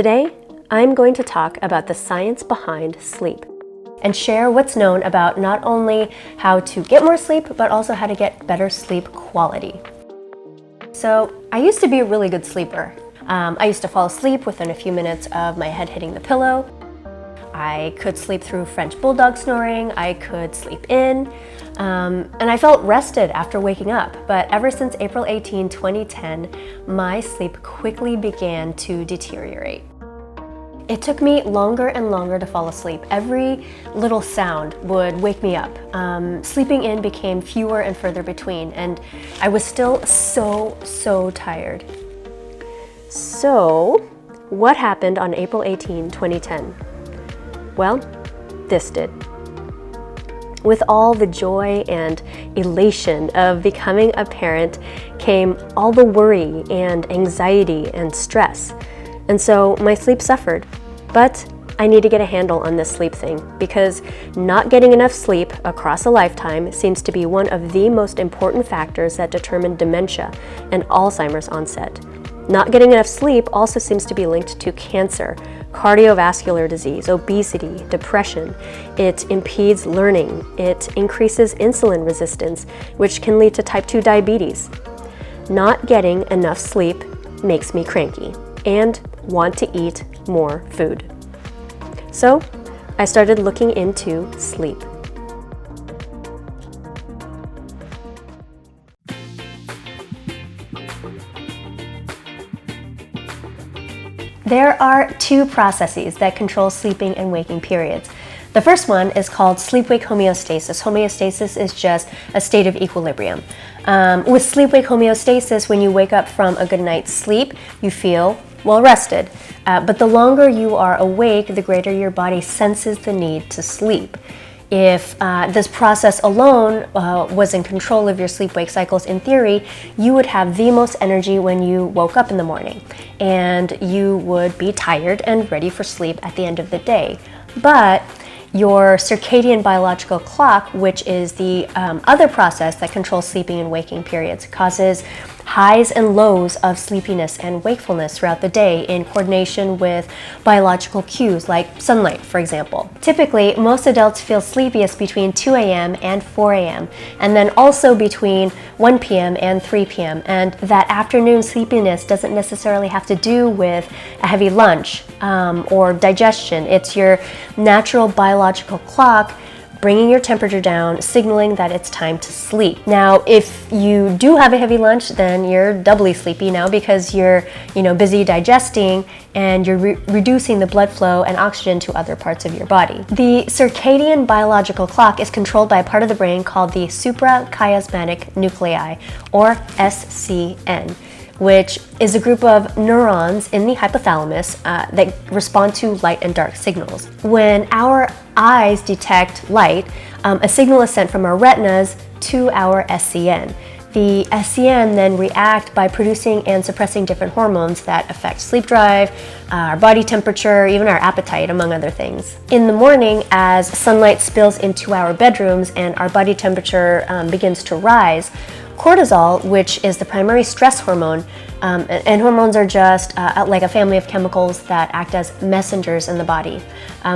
Today, I'm going to talk about the science behind sleep and share what's known about not only how to get more sleep, but also how to get better sleep quality. So, I used to be a really good sleeper. I used to fall asleep within a few minutes of my head hitting the pillow. I could sleep through French bulldog snoring, I could sleep in, and I felt rested after waking up. But ever since April 18, 2010, my sleep quickly began to deteriorate. It took me longer and longer to fall asleep. Every little sound would wake me up. Sleeping in became fewer and further between, and I was still so tired. So, what happened on April 18, 2010? Well, this did. With all the joy and elation of becoming a parent came all the worry and anxiety and stress. And so my sleep suffered. But I need to get a handle on this sleep thing because not getting enough sleep across a lifetime seems to be one of the most important factors that determine dementia and Alzheimer's onset. Not getting enough sleep also seems to be linked to cancer, cardiovascular disease, obesity, depression. It impedes learning. It increases insulin resistance, which can lead to type 2 diabetes. Not getting enough sleep makes me cranky and want to eat more food. So, I started looking into sleep. There are two processes that control sleeping and waking periods. The first one is called sleep-wake homeostasis. Homeostasis is just a state of equilibrium. With sleep-wake homeostasis, when you wake up from a good night's sleep, you feel well rested. But the longer you are awake, the greater your body senses the need to sleep. If this process alone was in control of your sleep-wake cycles, in theory, you would have the most energy when you woke up in the morning, and you would be tired and ready for sleep at the end of the day. But your circadian biological clock, which is the other process that controls sleeping and waking periods, causes highs and lows of sleepiness and wakefulness throughout the day in coordination with biological cues like sunlight, for example. Typically, most adults feel sleepiest between 2 a.m. and 4 a.m., and then also between 1 p.m. and 3 p.m. And that afternoon sleepiness doesn't necessarily have to do with a heavy lunch or digestion. It's your natural biological clock bringing your temperature down, signaling that it's time to sleep. Now, if you do have a heavy lunch, then you're doubly sleepy now because you're, busy digesting and you're reducing the blood flow and oxygen to other parts of your body. The circadian biological clock is controlled by a part of the brain called the Suprachiasmatic Nuclei, or SCN, which is a group of neurons in the hypothalamus that respond to light and dark signals. When our eyes detect light, a signal is sent from our retinas to our SCN. The SCN then react by producing and suppressing different hormones that affect sleep drive, our body temperature, even our appetite, among other things. In the morning, as sunlight spills into our bedrooms and our body temperature begins to rise, cortisol, which is the primary stress hormone, and hormones are just like a family of chemicals that act as messengers in the body.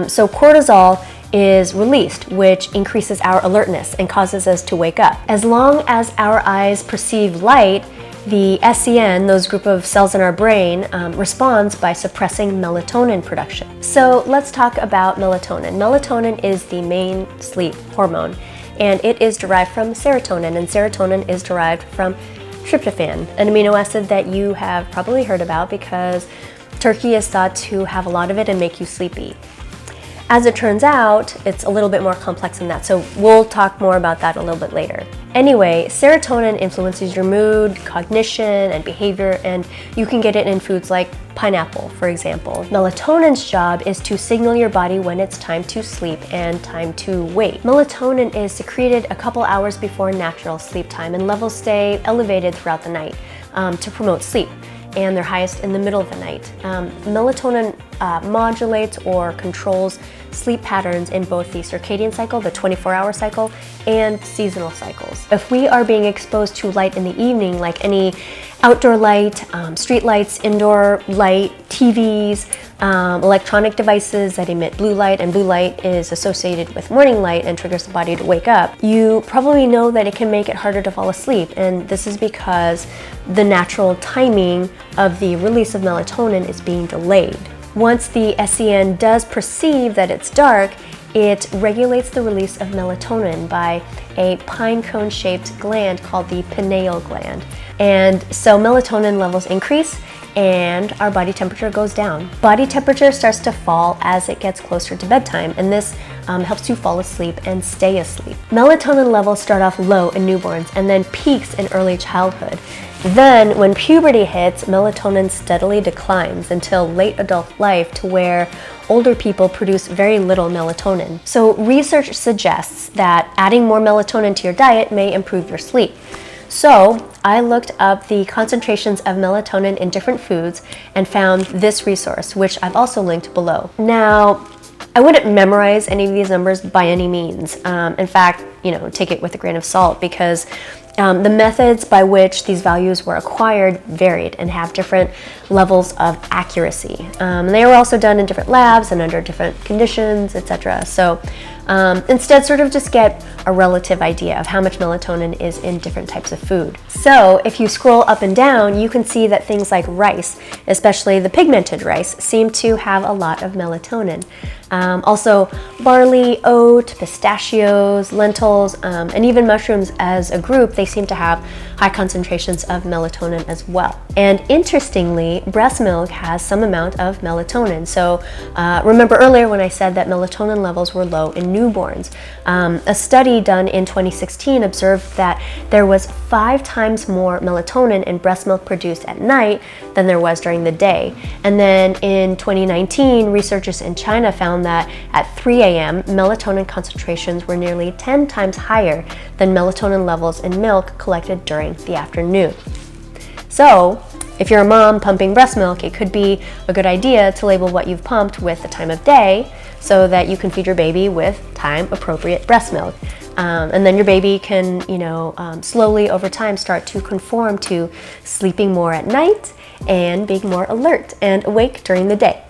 So cortisol is released, which increases our alertness and causes us to wake up. As long as our eyes perceive light, the SCN, those group of cells in our brain, responds by suppressing melatonin production. So let's talk about melatonin. Melatonin is the main sleep hormone, and it is derived from serotonin, and serotonin is derived from tryptophan, an amino acid that you have probably heard about because turkey is thought to have a lot of it and make you sleepy. As it turns out, it's a little bit more complex than that, so we'll talk more about that a little bit later. Anyway, serotonin influences your mood, cognition, and behavior, and you can get it in foods like pineapple, for example. Melatonin's job is to signal your body when it's time to sleep and time to wake. Melatonin is secreted a couple hours before natural sleep time, and levels stay elevated throughout the night to promote sleep, and they're highest in the middle of the night. Melatonin modulates or controls sleep patterns in both the circadian cycle, the 24-hour cycle, and seasonal cycles. If we are being exposed to light in the evening, like any outdoor light, street lights, indoor light, TVs, electronic devices that emit blue light, and blue light is associated with morning light and triggers the body to wake up, you probably know that it can make it harder to fall asleep. And this is because the natural timing of the release of melatonin is being delayed. Once the SCN does perceive that it's dark, it regulates the release of melatonin by a pine cone shaped gland called the pineal gland. And so melatonin levels increase and our body temperature goes down. Body temperature starts to fall as it gets closer to bedtime, and this helps you fall asleep and stay asleep. Melatonin levels start off low in newborns and then peaks in early childhood. Then, when puberty hits, melatonin steadily declines until late adult life, to where older people produce very little melatonin. So research suggests that adding more melatonin to your diet may improve your sleep. So I looked up the concentrations of melatonin in different foods and found this resource, which I've also linked below. Now, I wouldn't memorize any of these numbers by any means. In fact, take it with a grain of salt, because the methods by which these values were acquired varied and have different levels of accuracy. They were also done in different labs and under different conditions, etc. So instead, sort of just get a relative idea of how much melatonin is in different types of food. So if you scroll up and down, you can see that things like rice, especially the pigmented rice, seem to have a lot of melatonin. Also barley, oat, pistachios, lentils, and even mushrooms as a group, they seem to have high concentrations of melatonin as well. And interestingly, breast milk has some amount of melatonin. So remember earlier when I said that melatonin levels were low in newborns. A study done in 2016 observed that there was 5 times more melatonin in breast milk produced at night than there was during the day. And then in 2019, researchers in China found that at 3 a.m., melatonin concentrations were nearly 10 times higher than melatonin levels in milk collected during the afternoon. So, if you're a mom pumping breast milk, it could be a good idea to label what you've pumped with the time of day so that you can feed your baby with time-appropriate breast milk. And then your baby can, slowly over time start to conform to sleeping more at night and being more alert and awake during the day.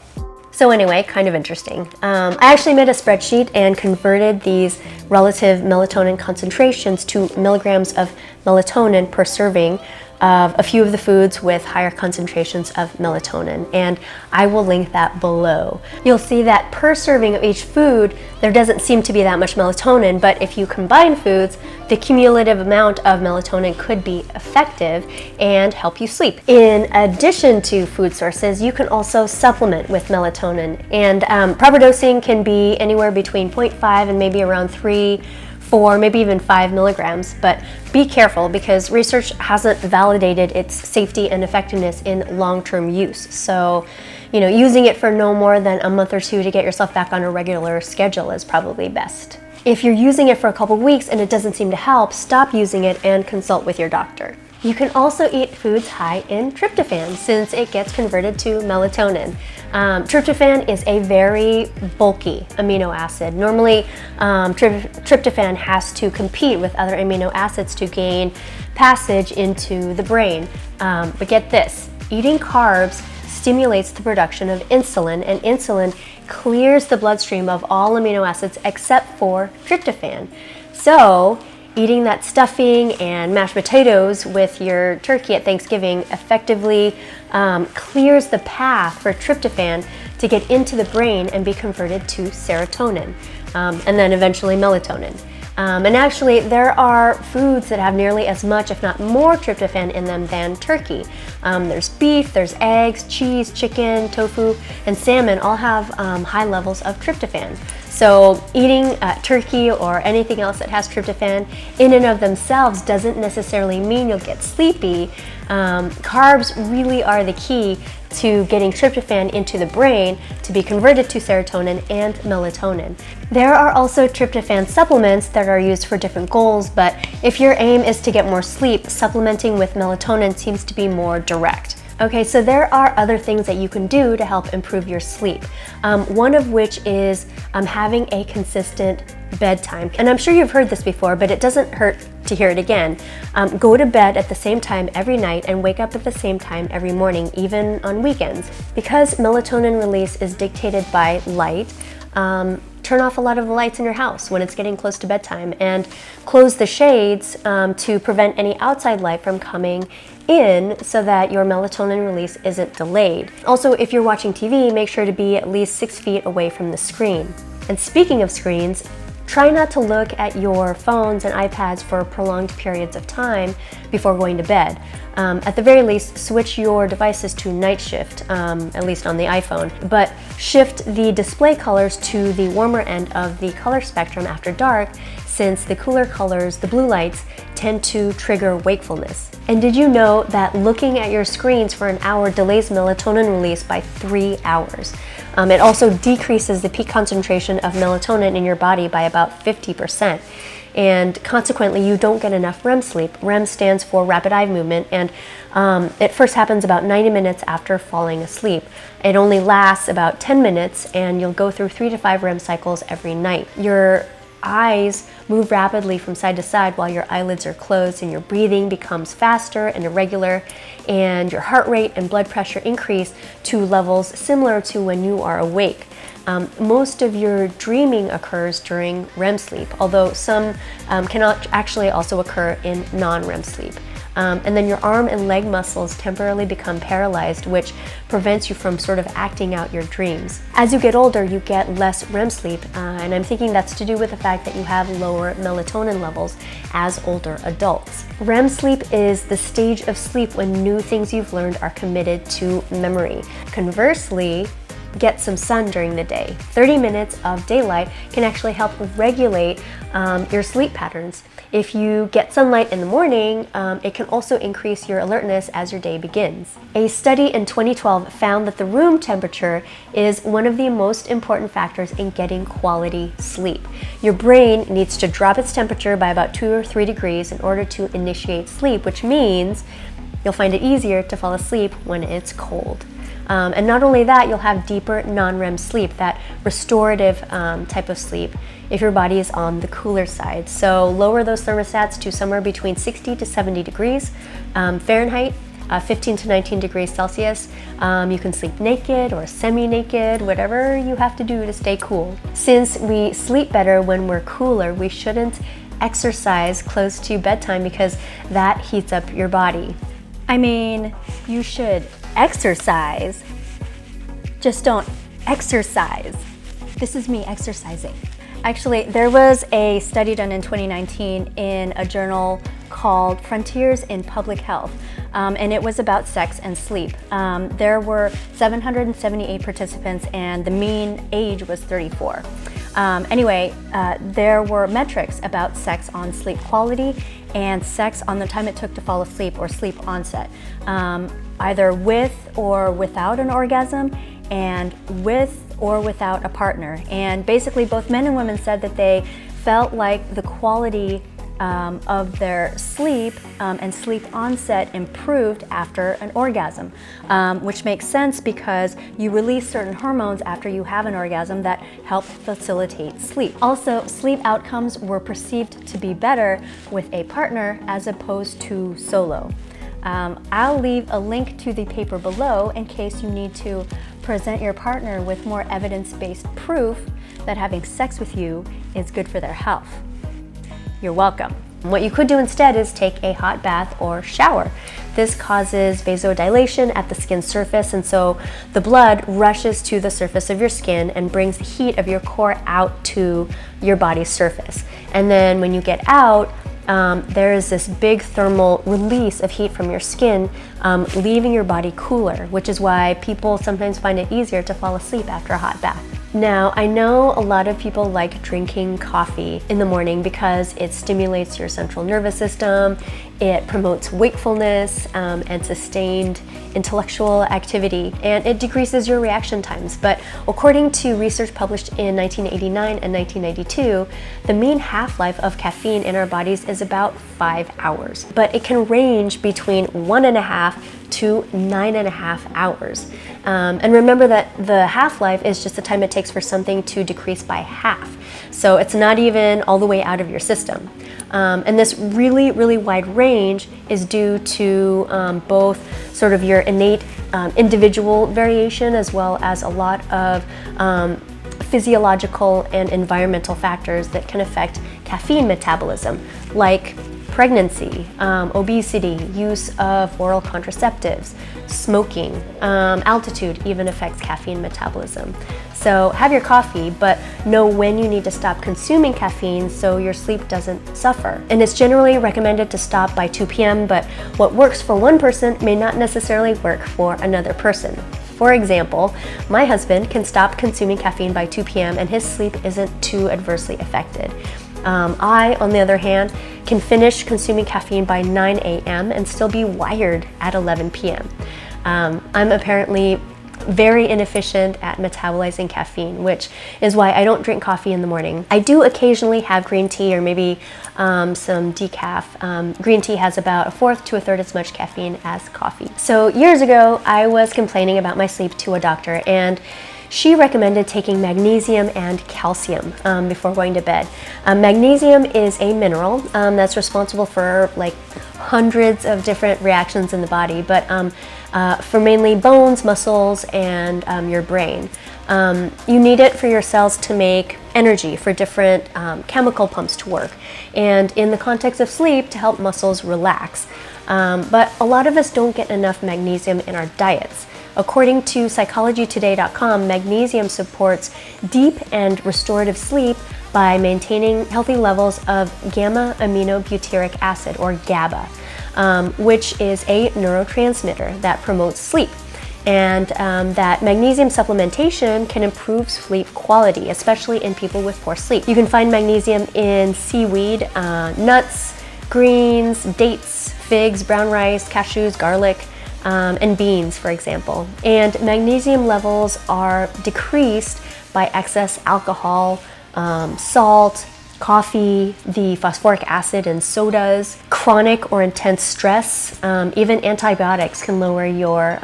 So anyway, kind of interesting. I actually made a spreadsheet and converted these relative melatonin concentrations to milligrams of melatonin per serving of a few of the foods with higher concentrations of melatonin, and I will link that below. You'll see that per serving of each food, there doesn't seem to be that much melatonin, but if you combine foods, the cumulative amount of melatonin could be effective and help you sleep. In addition to food sources, you can also supplement with melatonin, and proper dosing can be anywhere between 0.5 and maybe around 3, 4, maybe even 5 milligrams, but be careful because research hasn't validated its safety and effectiveness in long-term use. So, using it for no more than a month or 2 to get yourself back on a regular schedule is probably best. If you're using it for a couple weeks and it doesn't seem to help, stop using it and consult with your doctor. You can also eat foods high in tryptophan since it gets converted to melatonin. Tryptophan is a very bulky amino acid. Normally, tryptophan has to compete with other amino acids to gain passage into the brain. But get this, eating carbs stimulates the production of insulin, and insulin clears the bloodstream of all amino acids except for tryptophan. So, eating that stuffing and mashed potatoes with your turkey at Thanksgiving effectively clears the path for tryptophan to get into the brain and be converted to serotonin, and then eventually melatonin. And actually, there are foods that have nearly as much, if not more, tryptophan in them than turkey. There's beef, there's eggs, cheese, chicken, tofu, and salmon all have high levels of tryptophan. So eating turkey or anything else that has tryptophan in and of themselves doesn't necessarily mean you'll get sleepy. Carbs really are the key to getting tryptophan into the brain to be converted to serotonin and melatonin. There are also tryptophan supplements that are used for different goals, but if your aim is to get more sleep, supplementing with melatonin seems to be more direct. Okay, so there are other things that you can do to help improve your sleep. One of which is having a consistent bedtime. And I'm sure you've heard this before, but it doesn't hurt to hear it again. Go to bed at the same time every night and wake up at the same time every morning, even on weekends. Because melatonin release is dictated by light, turn off a lot of the lights in your house when it's getting close to bedtime, and close the shades to prevent any outside light from coming in so that your melatonin release isn't delayed. Also, if you're watching TV, make sure to be at least 6 feet away from the screen. And speaking of screens, try not to look at your phones and iPads for prolonged periods of time before going to bed. At the very least, switch your devices to night shift, at least on the iPhone, but shift the display colors to the warmer end of the color spectrum after dark, since the cooler colors, the blue lights, tend to trigger wakefulness. And did you know that looking at your screens for an hour delays melatonin release by 3 hours? It also decreases the peak concentration of melatonin in your body by about 50%. And consequently, you don't get enough REM sleep. REM stands for rapid eye movement, and it first happens about 90 minutes after falling asleep. It only lasts about 10 minutes, and you'll go through 3 to 5 REM cycles every night. Your eyes move rapidly from side to side while your eyelids are closed, and your breathing becomes faster and irregular, and your heart rate and blood pressure increase to levels similar to when you are awake. Most of your dreaming occurs during REM sleep, although some can actually also occur in non-REM sleep. And then your arm and leg muscles temporarily become paralyzed, which prevents you from sort of acting out your dreams. As you get older, you get less REM sleep, and I'm thinking that's to do with the fact that you have lower melatonin levels as older adults. REM sleep is the stage of sleep when new things you've learned are committed to memory. Conversely, get some sun during the day. 30 minutes of daylight can actually help regulate your sleep patterns. If you get sunlight in the morning, it can also increase your alertness as your day begins. A study in 2012 found that the room temperature is one of the most important factors in getting quality sleep. Your brain needs to drop its temperature by about 2 or 3 degrees in order to initiate sleep, which means you'll find it easier to fall asleep when it's cold. And not only that, you'll have deeper non-REM sleep, that restorative type of sleep, if your body is on the cooler side. So lower those thermostats to somewhere between 60 to 70 degrees Fahrenheit, 15 to 19 degrees Celsius. You can sleep naked or semi-naked, whatever you have to do to stay cool. Since we sleep better when we're cooler, we shouldn't exercise close to bedtime because that heats up your body. I mean, you should exercise, just don't exercise. This is me exercising. Actually, there was a study done in 2019 in a journal called Frontiers in Public Health, and it was about sex and sleep. There were 778 participants, and the mean age was 34. There were metrics about sex on sleep quality and sex on the time it took to fall asleep or sleep onset, either with or without an orgasm, and with or without a partner. And basically both men and women said that they felt like the quality of their sleep and sleep onset improved after an orgasm, which makes sense because you release certain hormones after you have an orgasm that help facilitate sleep. Also, sleep outcomes were perceived to be better with a partner as opposed to solo. I'll leave a link to the paper below in case you need to present your partner with more evidence-based proof that having sex with you is good for their health. You're welcome. What you could do instead is take a hot bath or shower. This causes vasodilation at the skin surface, and so the blood rushes to the surface of your skin and brings the heat of your core out to your body's surface. And then when you get out, there is this big thermal release of heat from your skin, leaving your body cooler, which is why people sometimes find it easier to fall asleep after a hot bath. Now, I know a lot of people like drinking coffee in the morning because it stimulates your central nervous system, it promotes wakefulness and sustained intellectual activity, and it decreases your reaction times. But according to research published in 1989 and 1992, the mean half-life of caffeine in our bodies is about 5 hours. But it can range between 1.5 to 9.5 hours. And remember that the half-life is just the time it takes for something to decrease by half. So it's not even all the way out of your system. And this really, really wide range is due to both sort of your innate individual variation as well as a lot of physiological and environmental factors that can affect caffeine metabolism, like pregnancy, obesity, use of oral contraceptives, smoking, altitude even affects caffeine metabolism. So have your coffee, but know when you need to stop consuming caffeine so your sleep doesn't suffer. And it's generally recommended to stop by 2 p.m., but what works for one person may not necessarily work for another person. For example, my husband can stop consuming caffeine by 2 p.m. and his sleep isn't too adversely affected. I, on the other hand, can finish consuming caffeine by 9 a.m. and still be wired at 11 p.m. I'm apparently very inefficient at metabolizing caffeine, which is why I don't drink coffee in the morning. I do occasionally have green tea or maybe some decaf. Green tea has about 1/4 to 1/3 as much caffeine as coffee. So years ago, I was complaining about my sleep to a doctor, and she recommended taking magnesium and calcium before going to bed. Magnesium is a mineral that's responsible for like hundreds of different reactions in the body, but for mainly bones, muscles, and your brain. You need it for your cells to make energy for different chemical pumps to work, and in the context of sleep, to help muscles relax. But a lot of us don't get enough magnesium in our diets. According to psychologytoday.com, magnesium supports deep and restorative sleep by maintaining healthy levels of gamma-aminobutyric acid, or GABA, which is a neurotransmitter that promotes sleep. And that magnesium supplementation can improve sleep quality, especially in people with poor sleep. You can find magnesium in seaweed, nuts, greens, dates, figs, brown rice, cashews, garlic, and beans, for example. And magnesium levels are decreased by excess alcohol, salt, coffee, the phosphoric acid in sodas, chronic or intense stress, even antibiotics can lower your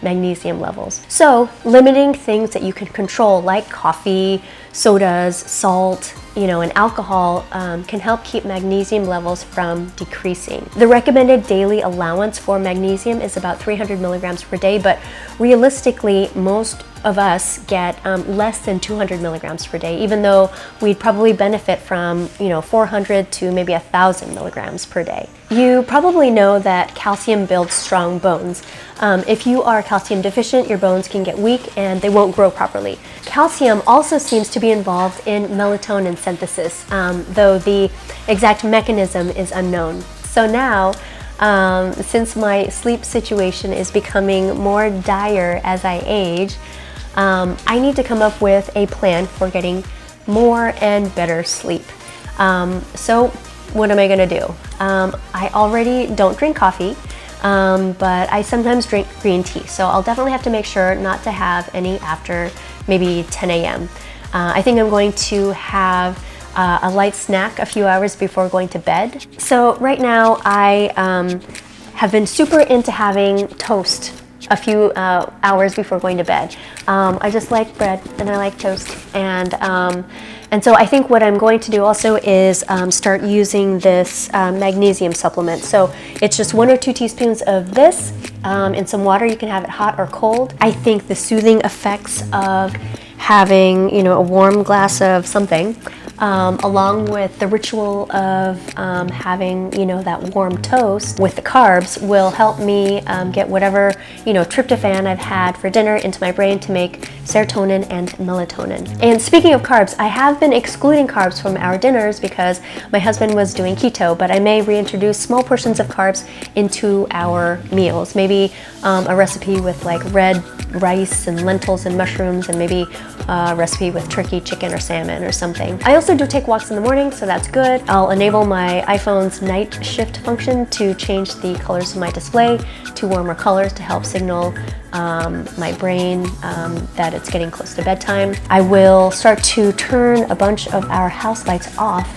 magnesium levels. So limiting things that you can control, like coffee, sodas, salt, and alcohol can help keep magnesium levels from decreasing. The recommended daily allowance for magnesium is about 300 milligrams per day, but realistically, most of us get less than 200 milligrams per day, even though we'd probably benefit from 400 to maybe 1,000 milligrams per day. You probably know that calcium builds strong bones. If you are calcium deficient, your bones can get weak and they won't grow properly. Calcium also seems to be involved in melatonin synthesis, though the exact mechanism is unknown. So now, since my sleep situation is becoming more dire as I age, I need to come up with a plan for getting more and better sleep. So what am I going to do? I already don't drink coffee, but I sometimes drink green tea. So I'll definitely have to make sure not to have any after maybe 10 a.m. I think I'm going to have a light snack a few hours before going to bed. So right now I have been super into having toast a few hours before going to bed. I just like bread and I like toast, and so I think what I'm going to do also is start using this magnesium supplement. So it's just 1 or 2 teaspoons of this in some water. You can have it hot or cold. I think the soothing effects of having a warm glass of something, along with the ritual of having that warm toast with the carbs, will help me get whatever tryptophan I've had for dinner into my brain to make serotonin and melatonin. And speaking of carbs, I have been excluding carbs from our dinners because my husband was doing keto, but I may reintroduce small portions of carbs into our meals. Maybe a recipe with like red rice and lentils and mushrooms, and maybe a recipe with turkey, chicken, or salmon or something. I also also do take walks in the morning, so that's good. I'll enable my iPhone's night shift function to change the colors of my display to warmer colors to help signal my brain that it's getting close to bedtime. I will start to turn a bunch of our house lights off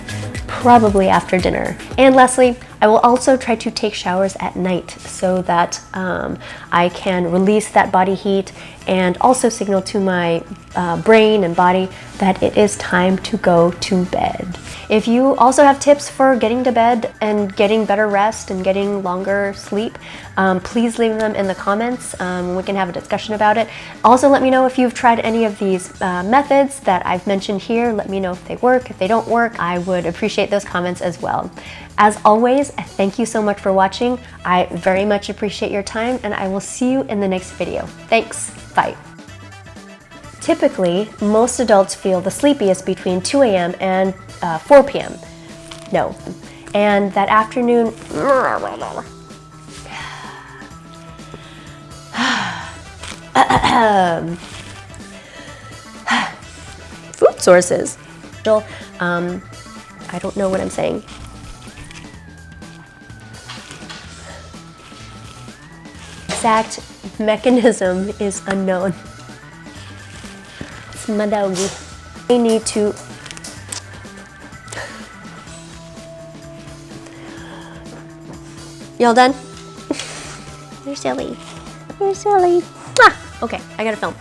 probably after dinner. And lastly, I will also try to take showers at night so that I can release that body heat and also signal to my brain and body that it is time to go to bed. If you also have tips for getting to bed and getting better rest and getting longer sleep, please leave them in the comments. We can have a discussion about it. Also, let me know if you've tried any of these methods that I've mentioned here. Let me know if they work. If they don't work, I would appreciate those comments as well. As always, thank you so much for watching. I very much appreciate your time, and I will see you in the next video. Thanks. Bye. Typically, most adults feel the sleepiest between 2 a.m. and 4 p.m. No. And that afternoon... food sources. I don't know what I'm saying. Exact mechanism is unknown. It's my doggy. I need to... Y'all done? You're silly. You're silly. Ah, okay, I gotta film.